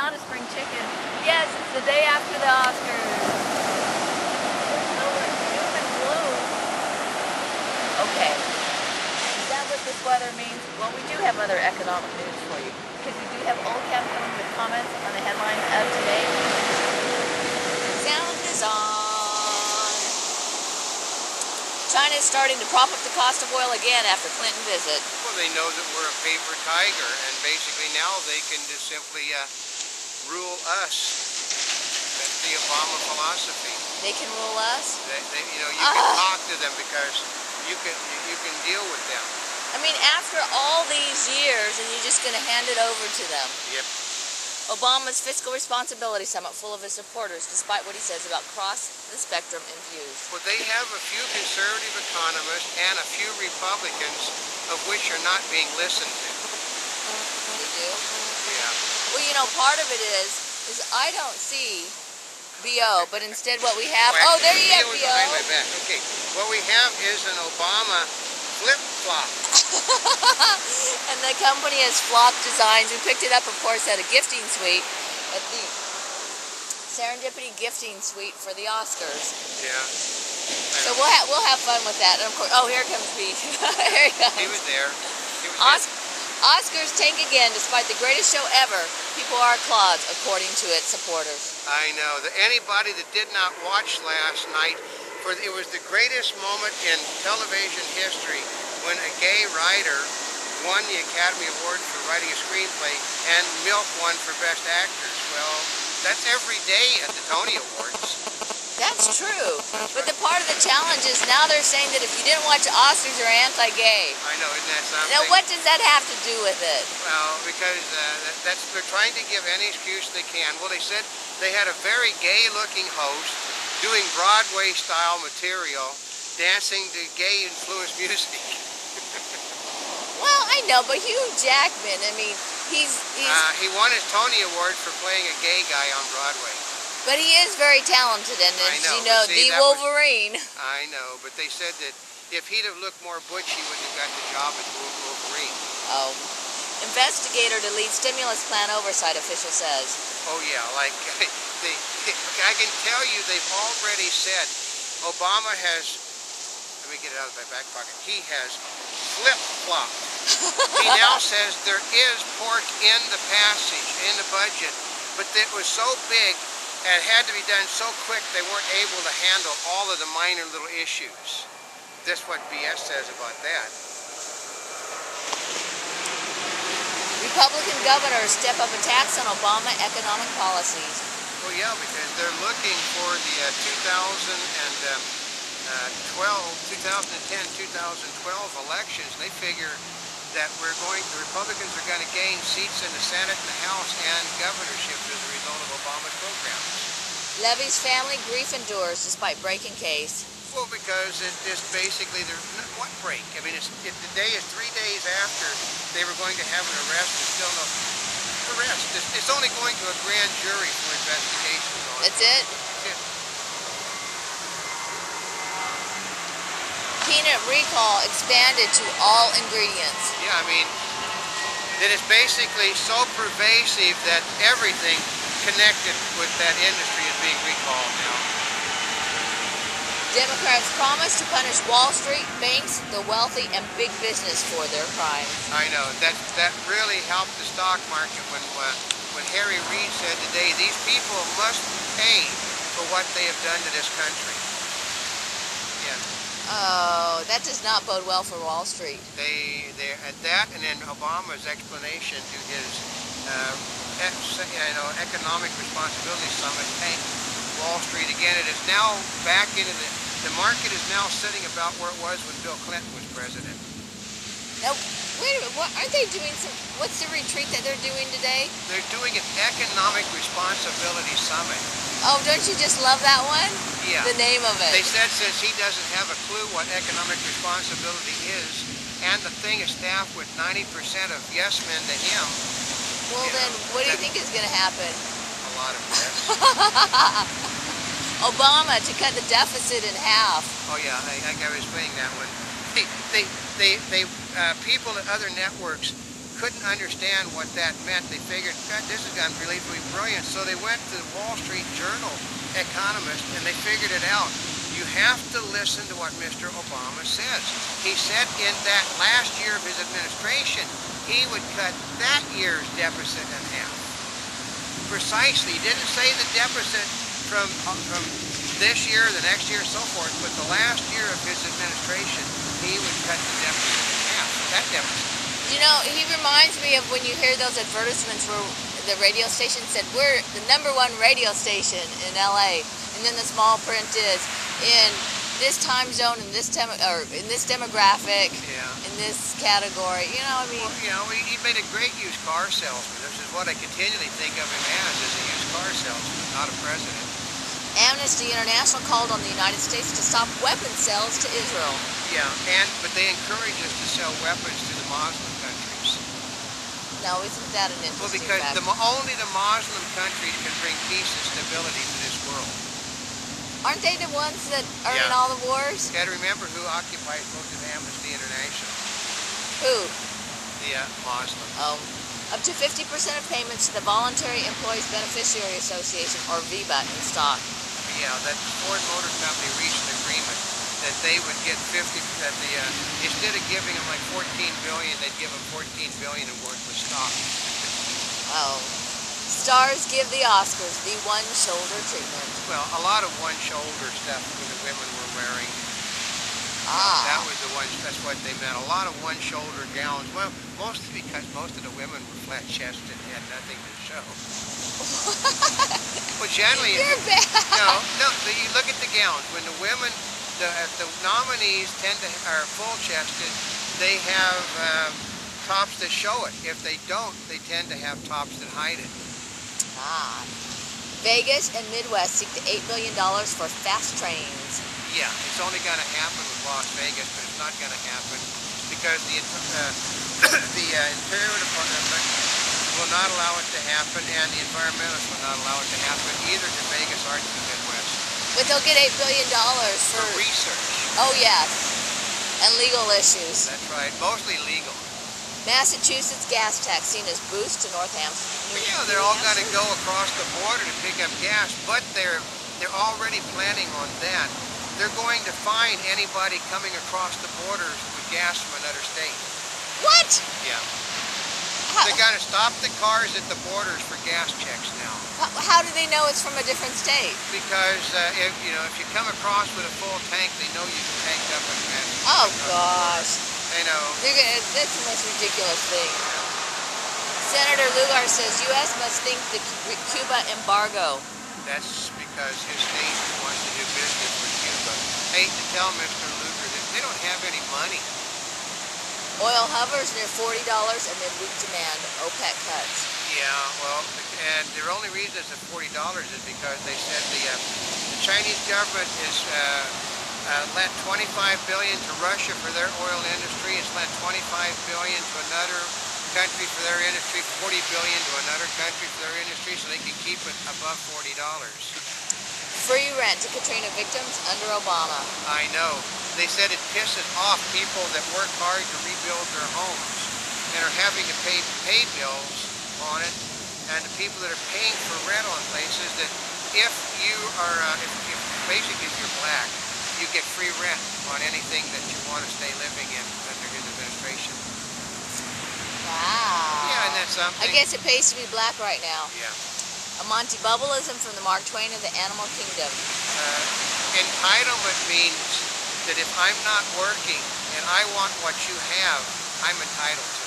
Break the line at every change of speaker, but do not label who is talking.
not a spring chicken. Yes, it's the day after the Oscars. There's so much doom and gloom. Okay. Is that what this weather means? Well, we do have other economic news for you. Because we do have Oldecam coming with comments on the headlines of today. Sound is on. China is starting to prop up the cost of oil again after Clinton visit.
Well, they know that we're a paper tiger, and basically now they can just simply rule us. That's the Obama philosophy.
They can rule us?
You know, you can talk to them because you can deal with them.
I mean, after all these years, and you're just going to hand it over to them.
Yep.
Obama's Fiscal Responsibility Summit full of his supporters, despite what he says about cross-the-spectrum in views.
Well, they have a few conservative economists and a few Republicans, of which are not being listened to.
They do?
Yeah.
Well, you know, part of it is I don't see BO, but instead what we have...
Well,
oh, there you have
BO.
BO.
Behind my back. Okay. What we have is an Obama flip-flop.
And the company has Flop Designs. We picked it up, of course, at a gifting suite, at the Serendipity Gifting Suite for the Oscars.
Yeah.
So we'll have fun with that. And of course, oh, here comes Pete. Here he comes.
He was there. He was
Oscars tank again, despite the greatest show ever. People are clods, according to its supporters.
I know. Anybody that did not watch last night, it was the greatest moment in television history when a gay writer won the Academy Award for writing a screenplay and Milk won for Best Actors. Well, that's every day at the Tony Awards.
That's true. But the part of the challenge is now they're saying that if you didn't watch Oscars, you're anti-gay.
I know, isn't that something?
Now, what does that have to do with it?
Well, because they're trying to give any excuse they can. Well, they said they had a very gay-looking host doing Broadway-style material, dancing to gay-influenced music.
Well, I know, but Hugh Jackman, I mean,
he won his Tony Award for playing a gay guy on Broadway.
But he is very talented, and as you know, the Wolverine.
I know, but they said that if he'd have looked more butch, he wouldn't have got the job as Wolverine.
Oh. Investigator to lead stimulus plan oversight, official says.
Oh yeah, like, I can tell you they've already said Obama has, let me get it out of my back pocket, he has flip-flopped. He now says there is pork in the passage, in the budget, but it was so big and it had to be done so quick they weren't able to handle all of the minor little issues. That's what BS says about that.
Republican governors step up attacks on Obama economic policies.
Well, yeah, because they're looking for the 2010-2012 elections. They figure that the Republicans are going to gain seats in the Senate and the House and governorships as a result of Obama's programs.
Levy's family grief endures despite breaking case.
Well, because it is basically, what break? I mean, the day is 3 days after they were going to have an arrest, there's still no arrest. It's only going to a grand jury for investigations on it.
That's it?
That's it.
Peanut recall expanded to all ingredients.
Yeah, I mean, it is basically so pervasive that everything connected with that industry is being recalled now.
Democrats promise to punish Wall Street, banks, the wealthy, and big business for their crimes.
I know. That really helped the stock market when Harry Reid said today, these people must pay for what they have done to this country. Yeah.
Oh, that does not bode well for Wall Street.
At that, and then Obama's explanation to his economic responsibility summit tanked Wall Street again. It is now back into the market is now sitting about where it was when Bill Clinton was president.
Now, wait a minute, aren't they doing what's the retreat that they're doing today?
They're doing an economic responsibility summit.
Oh, don't you just love that one?
Yeah.
The name of it.
They said since he doesn't have a clue what economic responsibility is, and the thing is staffed with 90% of yes men to him.
Well then, what do you think is going to happen?
A lot of yes.
Obama to cut the deficit in half.
Oh yeah, I was playing that one. People at other networks couldn't understand what that meant. They figured, God, this is unbelievably brilliant. So they went to the Wall Street Journal economist and they figured it out. You have to listen to what Mr. Obama says. He said in that last year of his administration, he would cut that year's deficit in half. Precisely. He didn't say the deficit from this year, the next year, so forth, but the last year of his administration, he would cut the deficit in half. That deficit.
You know, he reminds me of when you hear those advertisements where the radio station said, we're the #1 radio station in LA, and then the small print is in this time zone, in this in this demographic, in this category. You know, I mean,
well, you know, he made a great used car salesman. This is what I continually think of him as a used car salesman, not a president.
Amnesty International called on the United States to stop weapons sales to Israel.
Yeah, but they encourage us to sell weapons to the Muslim countries.
Now, isn't that an interesting
Well, because
fact?
only the Muslim countries can bring peace and stability to this world.
Aren't they the ones that are in all the wars?
You got to remember who occupies most of Amnesty International.
Who?
The Muslims.
Oh. Up to 50% of payments to the Voluntary Employees Beneficiary Association, or VEBA, in stock.
Yeah, that Ford Motor Company reached an agreement that they would get 50, that instead of giving them like $14 billion, they'd give them $14 billion in worthless stock.
Oh. Stars give the Oscars the one-shoulder treatment.
Well, a lot of one-shoulder stuff the women were wearing. That was the one, that's what they meant. A lot of one-shoulder gowns. Well, mostly because most of the women were flat-chested and had nothing to show. Well, generally,
You're bad.
No, you look at the gowns. When the women, the nominees are full-chested, they have tops that show it. If they don't, they tend to have tops that hide it.
Vegas and Midwest seek the $8 billion for fast trains.
Yeah, it's only going to happen with Las Vegas, but it's not going to happen because the Interior Department will not allow it to happen, and the environmentalists will not allow it to happen either to Vegas or to the Midwest.
But they'll get $8 billion
for research.
Oh, yes. And legal issues.
That's right, mostly legal.
Massachusetts gas tax seen as boost to Northampton.
Yeah, they're all going to go across the border to pick up gas, but they're already planning on that. They're going to fine anybody coming across the borders with gas from another state.
What?
Yeah. They're going to stop the cars at the borders for gas checks now.
How do they know it's from a different state?
Because if you come across with a full tank, they know you can tank up and
oh gosh.
They know.
That's the most ridiculous thing. Senator Lugar says U.S. must think the Cuba embargo.
That's because his state wants to do business with Cuba. Hate to tell Mr. Lugar that they don't have any money.
Oil hovers near $40 amid weak demand. OPEC cuts.
Yeah, well, and the only reason it's at $40 is because they said the Chinese government is lent $25 billion to Russia for their oil industry. It's lent $25 billion to another country for their industry, $40 billion to another country for their industry, so they can keep it above $40.
Free rent to Katrina victims under Obama.
I know. They said it pisses off people that work hard to rebuild their homes and are having to pay bills on it, and the people that are paying for rent on places that if you are, basically if you're black, you get free rent on anything that you want to stay living in under his administration.
Wow.
Yeah, and that's something.
I guess it pays to be black right now.
Yeah.
A Monty Bubbleism from the Mark Twain of the Animal Kingdom.
Entitlement means that if I'm not working and I want what you have, I'm entitled to it.